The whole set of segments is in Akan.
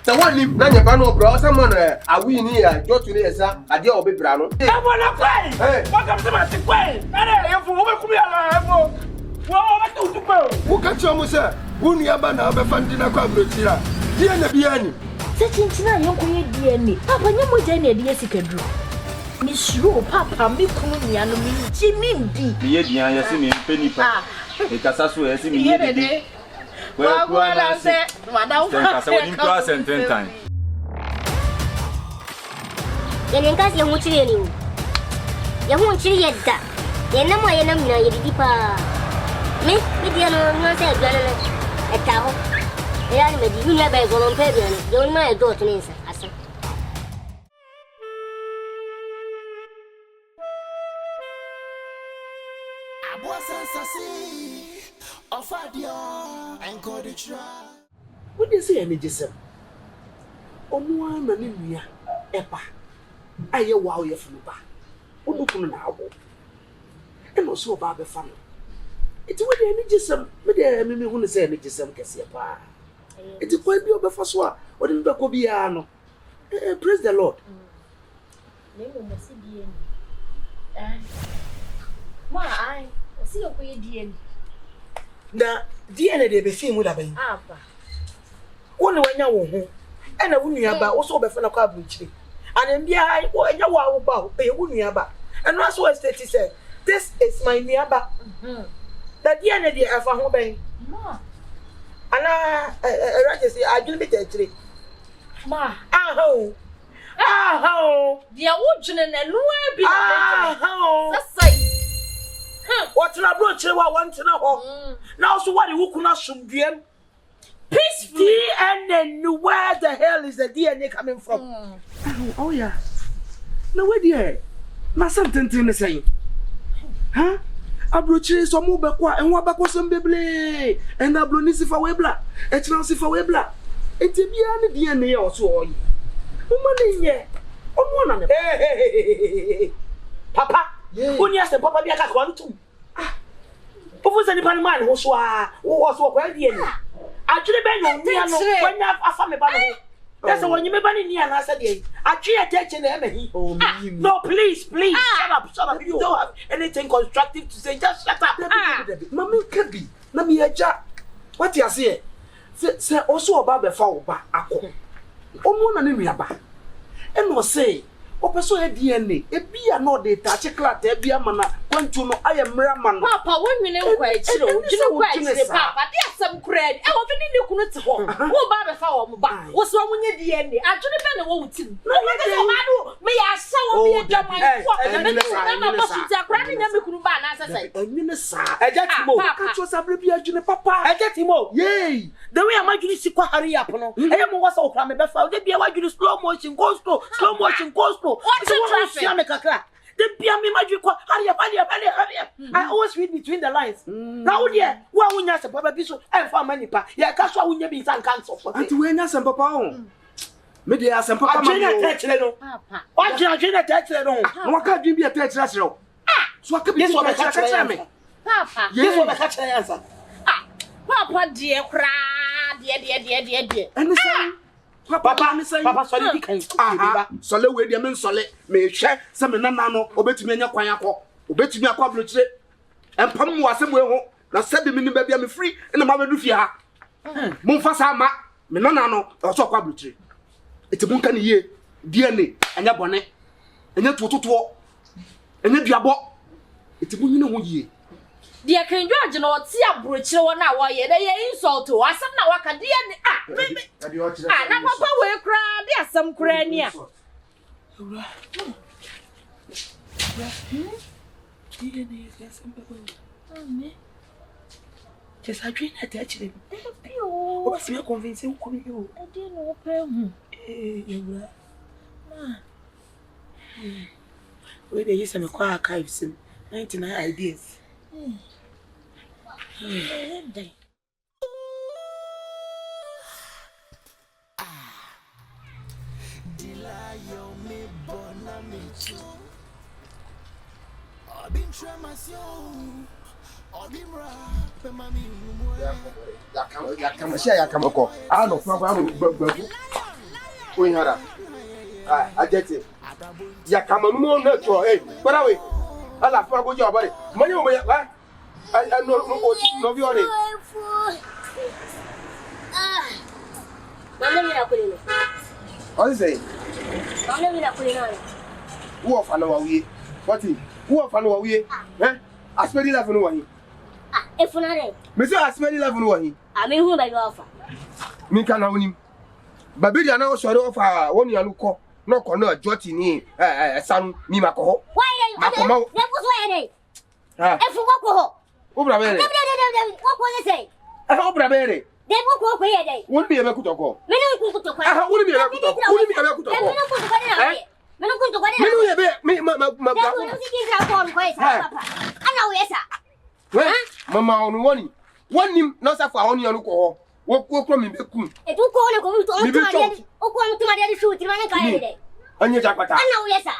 The one in Nanyabano, bro, someone I win here, go to the Esa, a deal of Brano. I want to play. Welcome to my play. I am for what we are. Well, to go. Who catch you, sir? Bunyabana, Bafandina Quabrutia. Dear Nabiani. Such in young DNA. Papa, you would any idea you can do. Miss Ru, Papa, me Kumian, me Jimmy D. The Yedian, you see me, Penny Pa. Because that's where I see me every day. Well, I said, Madame, I said, in class and 10 times. Then cause you won't you. You won't see yet that. You know my enemy, you deeper. Me, no say, a cow. The animal, you never go on pavement. Don't mind go to me, sir. What do you say, any Jessam? On one and in me, Epa. I hear wow, you're from the bar. Open now. And also about the family. It's what any Jessam, but there, me who say any Jessam Cassiapa. It's quite be over for swap. What in the Cobiano? Praise the Lord. Why, I see your way, dear. Now, DNA they be film would have been. One when you home, and I wouldn't have also be from a cabbage. And then behind what you are about, they wouldn't have. And that's what State said. This is my nearby. That DNA they have a home bank. And I say, I do be there today. Ma, dear Woodson and Louis be what's an approach you want to know? Now, so what you could not soon DM? Peacefully, and then where the hell is the DNA coming from? Oh, yeah. No, where dear? Not something to say. Huh? Abroche some more backward and what back was some baby, and Ablonisi for Webla, a chance for Webla. It's a beyond the DNA or so. Woman, yeah. On one of them. Hey, Papa, when you ask the Papa, I got one too. Who was any man who was well DNA? Actually, Ben, when you have a family banner. That's the one you may ban in I said, I treat attention to him. Oh, no, please, shut up. You don't have anything constructive to say, just shut up. Mammy can be. Let me a job. What you say? Say also about the foul back. On one and in back. And was say, Opeso DNA, a beer no de touch a clat, a beer mana, going to know I am Raman. Papa, when you know quite slow, you know what, Papa, there's some credit. I want to know who about the foul back. What's wrong with your DNA? I don't know what to do. No, may I saw me a job, and then I'm grabbing them with Kuban, as I say. A minister, I get him more. Catch us up, Papa, I get him more. Yay, the way I'm going to see what hurry up. I am what's all coming before they be a white slow motion, go slow. What's the traffic? The Piami magic, hurry up. I always read between the lines. Now, yeah, well, when you're a papa, and for money, yeah, that's why we never be some cancel for it. When you're some papa, maybe I some papa, what Gina text what can't you be a text? So I could be what I catch me. Papa, yes, what I catch answer. Papa, dear, cry, dear. And the same. Papa, sorry, can solid with your men solid, may share some nano, obey to me, obey to me a quadruple, and Pam was somewhere. Now, 7 minutes, baby, I'm free, and the mother do fear. Mufasama, Menano, or so quadruple. It's a bunkan year, DNA, and your bonnet, and your tutu, and your diabo. It's a bunny year. Dear, can you judge or see a brooch or now? Why they insult to us? Now I can DNA. Now, Papa will cry. There's some crania. Just I dream attached him. What's your convincing? You? I didn't know. Where they use some archives in 99 ideas. Ya kama share ya kama ko. Ah no, We hara. I get it. Ya kama no no to eh. Para we. Ala fa go your body. Money o me I no be on it. Mama mira kulino. What is it? Mama mira kulino. Who of ano we? What is? Who of ano we? Eh? Aspedi level no we. Efunare. Me say aspedi level no we. Ami hu ba go ofa. Me kan na wonim. Babidi na o sori ofa wonu anu ko. No ko no joti ni sanu mi makoho. Why? Makoma. Dem ko so ere. Ah. Efu ko ho. Obra bere. Dem ko say. Obra bere. Dem ko ye dey. Wonu bi e be kutoko. Me no ku kutoko. Wonu bi e be kutoko. Wonu bi e be kutoko. Me no ku kutoko na. Me no ku kutoko na. Me no ye be me ma. Dem ko si kin tra ko ko isa papa. Ana wo yesa. Mama onu woni. Wonim no sa fa onu anu ko. Wo kro mi be kun. E du ko na ko mi to o to ade. O ko mi to ade shoot ni man ka ye dey. Anya jakpata. Ana wo yesa.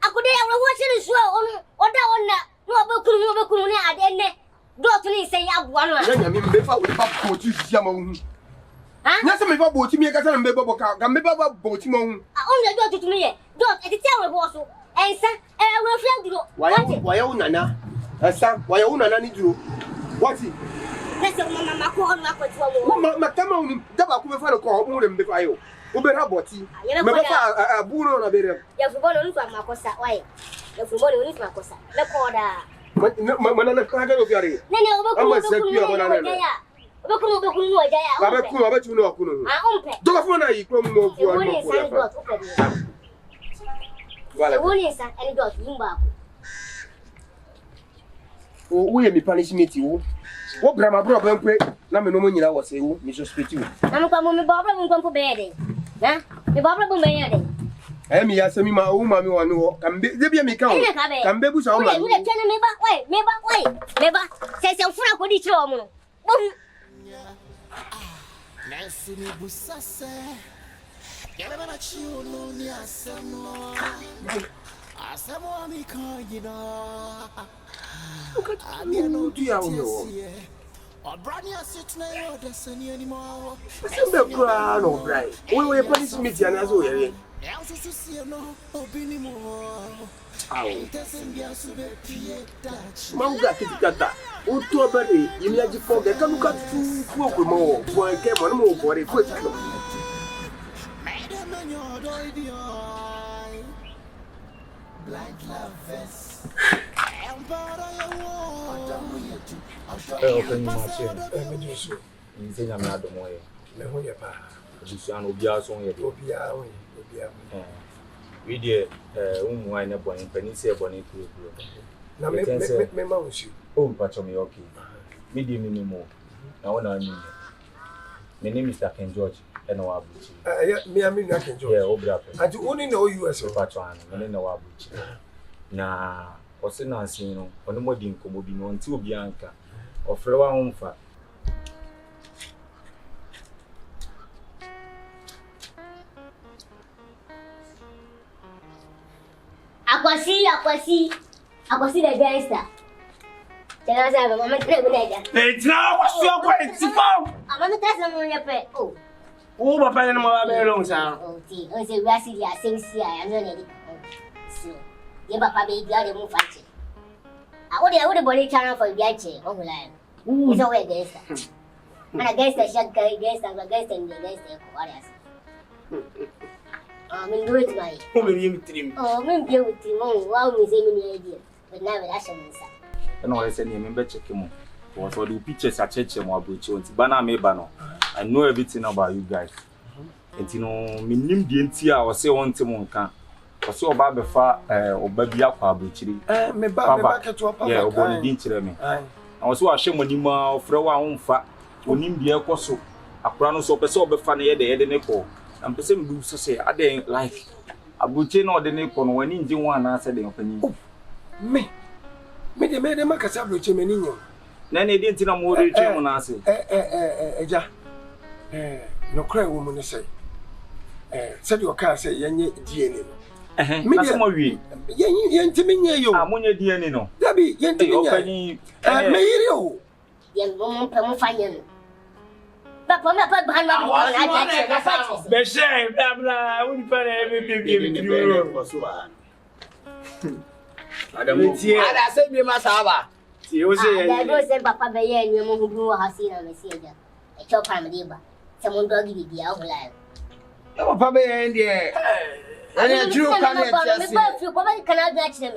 Akude ya wo shiri so onu oda onna no obekuru ni ade ne. Do to ni say abuwa no. Nya mi be fa wo pa ko ti sia ma hu. Nya se me fa bo ti mi ka sa me be bo ka. Ga me ba bo ti ma hu. O me do to mi ye. Do e ti tia we bo so. Ensa we friend duro. Wa ya unana. Esa wa ya unana ni duro. What is? Lese mama ko on ma ko ti wo. Ma kama uni daba ku be fa ko mu re me fa yo. Wo be raboti. Me be fa abu no na be re. Ya fu bo no ni fa makosa why? Ya fu bo no ni fa makosa. Le ko da. Mana na ka ga no fiare. Nene obekuru no jaya. Abeku no akunu. Umpe. Doga fo na yi ko mo fu anu Woni ko. san dot ko bi. Wala. Woni san any dot yimba ko. Wo ye mi punishment wo. Wo grama bro ben pe na me no mo nyina wo se wo mi suspect wo. Na mo kwa mo mi bobra mo kwa be de. Na? Mi bobra mo be de. Mi ya se mi ma o ma mi wo no kambe de bia mi ka o. Kambe bu sa o ma. Wo de tena me ba. Me ba. Se fura ko di chiro mo no. Nancy ni busase. Yele bana chiu no ni asemo. Asemo ami kan gina. Ami no du ya o no. Obrani asitna yo de sani animo. Se be kra no brai. We punishment ya na so ye. Ya so sie no obini mo. Manga kitikata. O to bere yimi aji fo ge kanu ka tu fu ko mo bo ke mo mo bo re ko ti no. Black lovers. Open machine. Nze nya me adomo ye. Me ho ye pa. Busuan obi aso ye de. Obi a. We dey umu ai na boni pani se boni kuro. Na me ma wusu. O mpacho me okay. Me di minimum. Na wona anyi. My name is Ken George and wa abuchi. Me ami na Ken George. Yeah, obra pe. Ati oni na US o. Mpacho an, me na wa abuchi. Na ose na ansin no, ono modi nkomo bi no nti obi anka. Ofre wa homfa. Akwasi the gangster. Tena sa mama tre buneja. Tina Akwasi ko entifo. Mama tre sa mo yepe. Oh. O papa ni mo ba be lo sa. Oh ti, o se wa si dia sensi a no ne di. So, ye papa be dia de mo fache. A o de body channel for dia che, o hula. Is always gangster. Ana gangster shot gangster ko arias. Min do it mai. O me yimi trim. Oh, min be with him. Wow, me say me idea. But now that she mensa. And I said, remember check him. Was all the pictures I check him about you. Bana me bano. I know everything about you guys. And you know, me nim the NTA or say one thing can. For so about before baby akwa abuchiri. Me ba ke to papa. Yeah, oboni din kire me. I was so ashamed when him frɛ wa homfa. Onim de ekoso. Akura no so pese obefa na ye de ne ko. Am pese me do so say ade like abuchi na ode ne ko no wani nji wan na ase de opani. Me de makasa bloche me ninyo. Na na edi ntina mo re twe mo na ase. Eja. No cry wo mo ne say. Said your car say yenye DNA no. Me de mo wi. Yenye menye yo. Ah monye DNA no. Dabi yenye menye. Me yiri o. Ye mo fa nye no. Papa, my papa, behind my Be say, blah blah. We pay every Madam, I say me masaba. You say, I go say Papa Bay and you who grew a house in a messenger. A chop paramediba. Someone doggy with the outline. Papa and yeah. And a Jew cannot match them.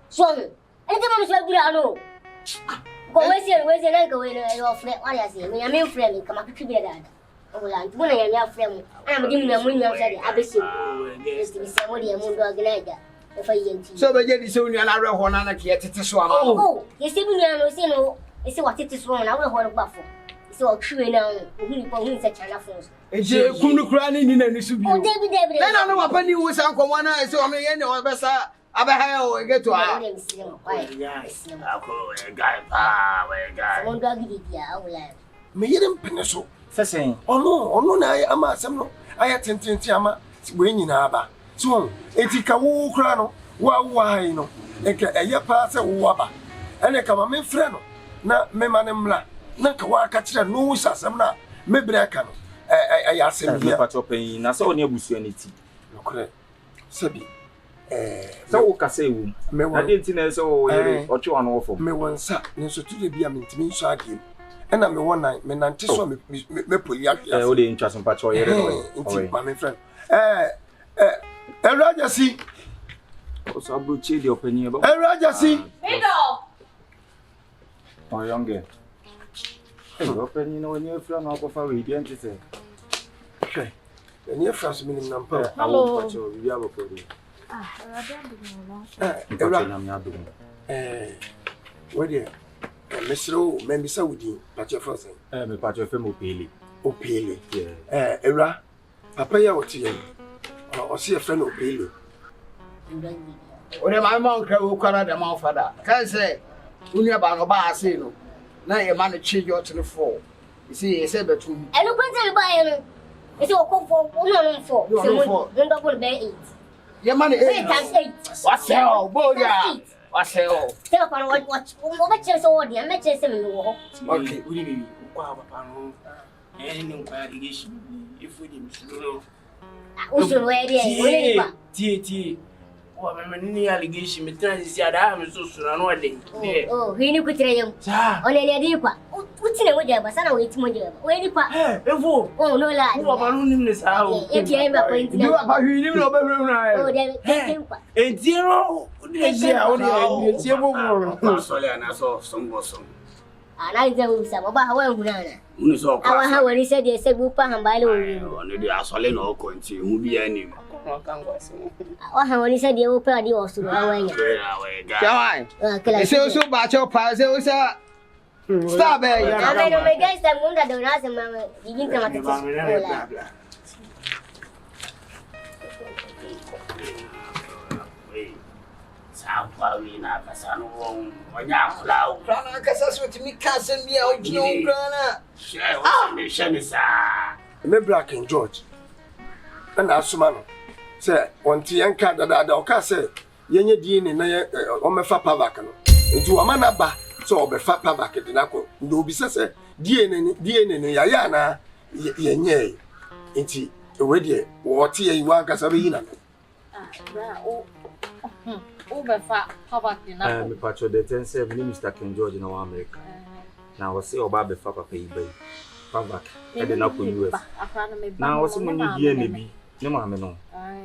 So, anything I'm sure I know. Where's your uncle in your friend? I say, I mean, friend, come up to be a dad. Oh, I'm going to your friend. I'm giving them when you're saying, I be so. Somebody a moon dog later. So, the lady soon and I wrote one another yet to swallow. Oh, you see, you know, it's what it is wrong. I will hold a buffalo. So, true now, who such an affront. It's a Kunu crying in any soup. Oh, David, Then I know what penny was Uncle one. I saw me any or better. I get to our me yedem peneso Sesen. ono na ay ama asem no aya tententi ama we nyina aba so etika wo kra no wa hai no enka eye pa se wo aba ene ka ma me frɛ no na me ma ne mla na ka wa ka kire no wo asem na me breka no aya asem Me pa chopen na so oni abusu aniti. lokre sabi So o kase wu. Na de ntina se o yere o twe wan wo fom. me wonsa ne so tu de bia me ntimi nso adiem ena me wona me nante so me poli akya O de ntwa so pa cho yere no. Nti ma me friend Ewurajasi O so abrochi de opani e ba. Ewurajasi Mido. O yonge. Opani no ni efra no akofa we bi ntse se. hwe eni efra so minim nampa Awo pa cho bi aba ko de. Ewura na me adum. wede mesro memisa wudi pache frozen Me pa cho fe mo pele. opele Yeah. Ewura papa ya woti ye o se efra no opele When my mom cried, the mouth father. Can say, when you're about a bar, say no. Now your man change your to the floor. You see, he said, but you and look at buy it's all call for 1 double bear 8. your money 8 times 8. What's hell, boy? What's hell? Tell upon what chance or the matches in the wall. Okay, we need if we didn't know. Also, where T. Oh, I'm an allegation. But is the other so soon. oh, he knew him. On any deeper. What's in a way, but I wait more. Where you put? Oh, no, lad. Who about him this house? If you ever point to you about you live over oh, there. A zero. Sorry, and I saw some bosom. And I don't know about how well. Uniso, How he said, they said, Whoop and by the way. only the Asolin or Conti, who be any. Or how he said, they will pay the also. Why? I say so about your pies. Stop it. I know my guys that won't have ask him, Mamma. You didn't come at the me black and George and asuma no say onti yanka dada o ka say yenye die ni na o mefa pavak no nti o ma na ba so o be fa pavak de na ko ndo obi say die ni ya na yenye nti we de wo tie yi wa ka sabe yi na O be fa papa na. Me pa cho de tense me Mr. King George na America. Na wo se oba be fa papa yi bai. Pavak e de na ko US. Na wo se mo ni die na bi. Ne ma me no.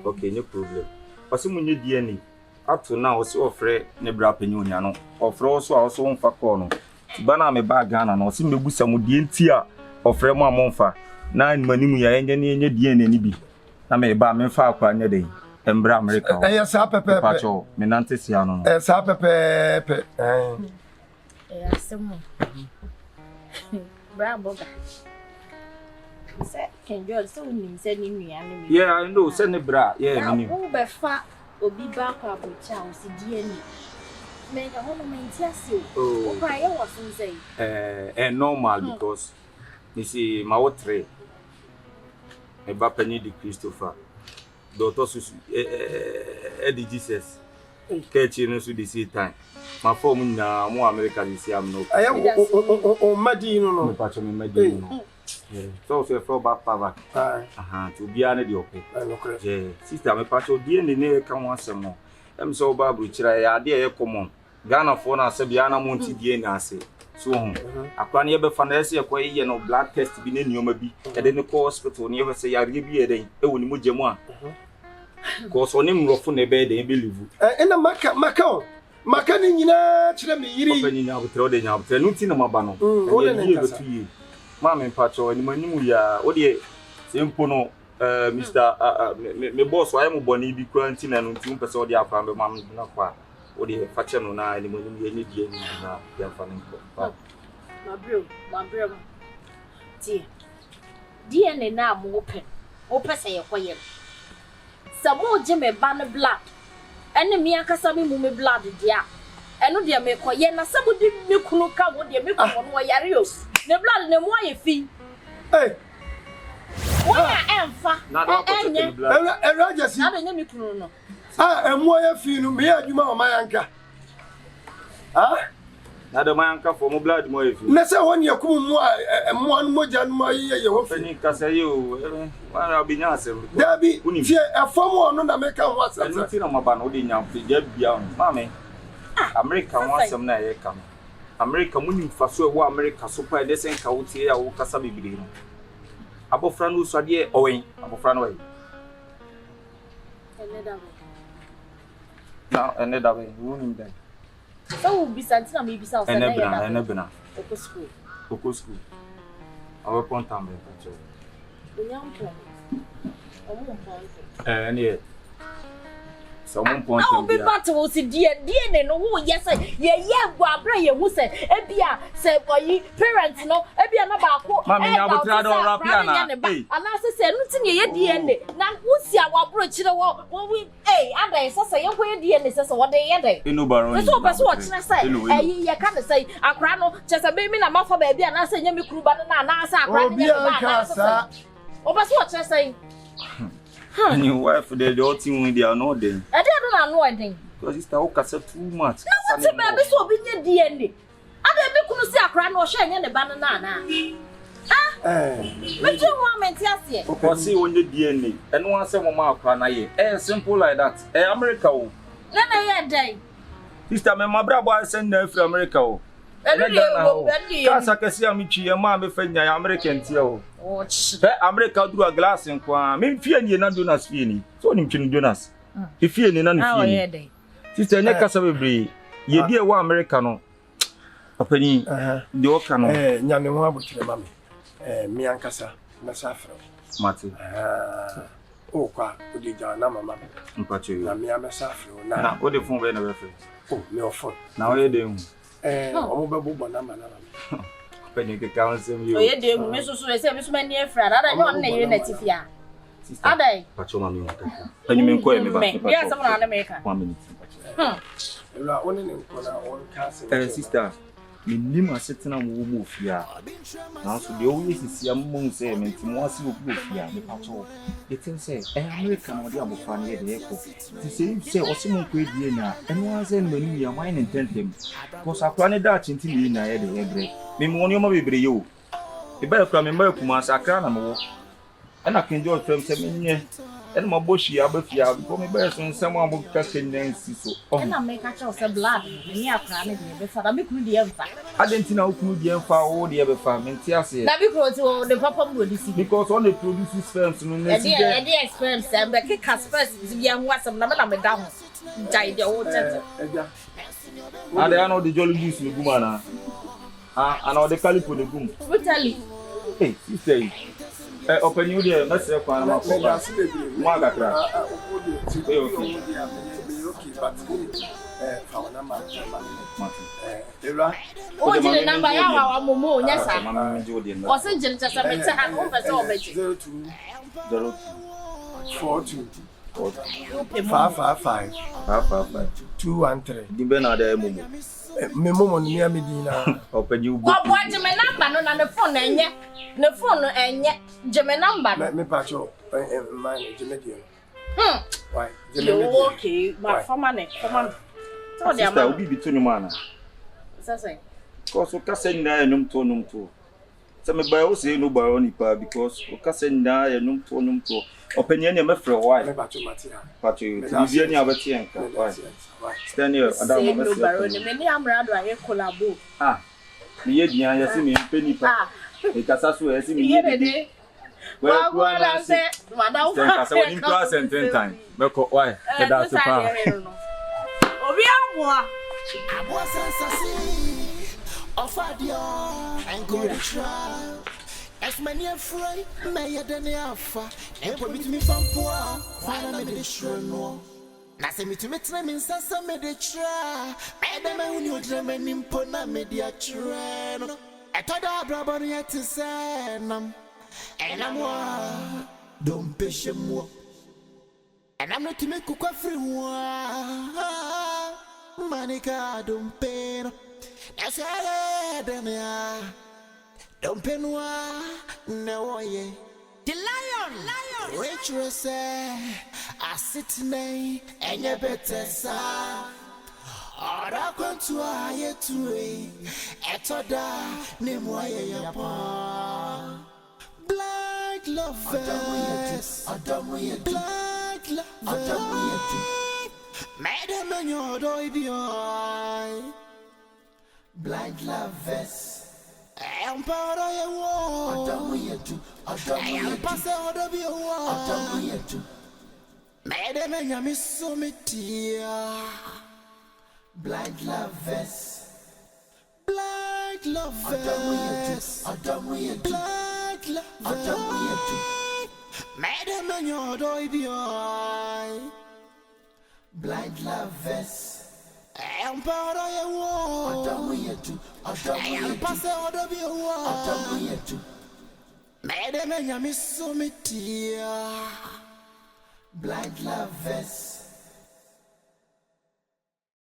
Okay, no problem. Wo se mo ni die ni. Up to now wo se ofre ne bra panyu nya no. Ofre wo so a wo so mfa call no. Ba na me ba Ghana no, wo se mebusa mo die nti a ofre mo amomfa. Na animanimu ya enye ne enye die na ni bi. Na me ba me fa akwa nya den. Embra America. Sa pepe. Pacho, me nante sia no. Sa pepe. Asemo. Bra boga. Say can you also mean send me and me. Yeah, I know, send bra. Yeah, me. Who be fa obi ba kwa bocha o si die ni. Me ka hono me ntiase o. O kwa ye was say. Normal because you see my otre. Me ba pani di Christopher. Doctor Susu Eddie Jesus Kechi no so the same time my form na mo America this am no o madi no me pacho me madi no So for back power. To be an idiot. Sister, my patch of DNA come once more. I'm so bad, which I idea common. Ghana for now, Sabiana Monty DNA say. So, I can't ever finance a quay and blood test be in your maybe, and then the hospital never say I give you a day, only Mujama. Cause on him rough on a bed, they believe. And a Macao. Macanina, Chilami, opening out the now, the Nutina Mabano. Mamma and Pacho and Manuya, Odie, Simpono, Mr. Me boss, I am Bonnie, be quarantine and 2 person of the Afam, Mamma Napa, Odie, Fachano, and the Munu, the funny. My bro, DNA now open say a quiet. Some more Jimmy banner blood. And me akasami mume blood dia eno dia me koye na sabudi me kunu ka wo dia me kunu wo yare o ne blood ne mo aye fi wona emfa enye Erajasi na be me kunu no emo aye fi no me adwuma o mayanka na do mayanka for mo blood mo aye fi na se won ye kum mo anu moja no aye ye ho fi ni kasa ye o wa obinya asem dabi tie efom ono na meka ho asem anu ti na maba na odi nyam fi dia bia on mame America ho asem na ye kam America muni faso e wo America so pa de sen ka wotie ya wo kasa bibiri no abofra no so de owen abofra no we na ene da we woni dem so bisanti na me bisa o se na ye ene bena oko school awe pontambe pacho unyampo ene someone point oh be battle si die no wo yes ye gwa abra ye hu se ebia se boyi parents no ebia na ba ko mama nya botra do rapia na ana se nu tin ye die na wo si awabro kire wo we ada se ye ko ye die se wo de ye de inu baro so be so wo kire se ye ka ne se akra no chese be mi na mafa ba bia na se nya mi kruba na na se akra ne ba o be so wo kire se and your wife, the thing with their no then. I don't know anything. Because it's the Okasa too much. No, what's a baby so be your DNA? I don't see a crown or shine in the banana. But you want me to see it. Of see on the DNA, and once a mama crown, simple like that. America. Then I day. This time, my brother sent them from America. Casa que se amici ma me fenya American tio. America do a glass en kwa. Me fie ni na Jonas fie ni. So ni mchinu Jonas. Fie ni na ni fie. Sister ne kasa bebre. Ye die wa America no. Opani de oka no. Nyame ho abotire mame. Me ankasa na safro. Mate. O kwa odi ja na mama. Mpacho yo. Na me amesafro na. Na o de fun be na be fe. Oh, me ofon. Na o ye de hu. Omo be bo na mana. Penny ke counsel you. O ye de hu me so say me so mani efra. Ada no na ye na tifia. Ada. Pacho mami nka. Penny me nko e me ba. Ya sam na me ka. 1 minute. Ela oni ne nko na on ka sister. Minima setena mo mo fia. Na so de o yesisi am say me ntimo ase wo fia me pacho. It say America no de abofa na ye de eko. Ti say osimo ko edie na eno azen mani ya mine intentem. Cause akwa ne da chinti ni na ye de ebre. Me mo oni o ma bebre yo. E ba ekura me ma kuma sakra na mo. E na kenjo frem se me nye. E ma boshi abafia ko me ba so nsem abo ka kenensi so. E na me ka cha o blood ni akra ne de be fa da me kunu de emfa. Adentina okunu de emfa o de be fa me nti ase. Na be kunu ti o de papa mo di si. Because on the produces sperms no na si e de sperms am be kika sperms bi an wasam na me da ho. Jai de o tete. Ade ano de jolly juice le guma na. Ana o de calipo de gum. Totally. Hey, sister. Open you there, let's say kwa na ko ba. Mo ga kra. Okay, but fauna ma. Ela. O jile number ya wa momo nya sa. O se jile tsa me tsa ha ko pese o beji. 02 42 555 213. Dimbe na da momo. Me momo ni mi dina. Open you. Bo jile number no na the phone enye. The phone enye. Jile number. Me pacho mine jile dia. Why? You okay? My former. So they are obi bitu ni mana. Sasa. Cause o kase na enum to. So me buy say no buy on Paa because o ka say na ye num to opinion ye me frɛ why but you be any abeti enka why stand here adam say me no baro ni me ni amrado aye collabo me ye dian ye see me peni pa e kasa so ye see me ye de well I say madam kasa woni to asenten time me ko why e da so pa obi amoa Aboa sensasi offer dia and go to try. As many afraid, may I then alpha. And put me to me from poor, find a medicine. No, Nasa me to me means Sasa made a try. Madam, when you dream and impona media train. I thought I brought yet to say, and I'm don't push him. And I'm not to make cook free one. Manica don't pay. That's all don't pay no way. The lion. Rachel say, I sit nay and you better say. Ora kwantu aye tuwe etoda ne moye yapa black lovers black lovers madam nyodo ibi black lovers empara ye wo adamu pase odo bi wo madam nyami sometia black lovers black lovers black lovers madam nyodo ibi black lovers empara ye wo adamu pase odo bi wo madam nyami sometia black lovers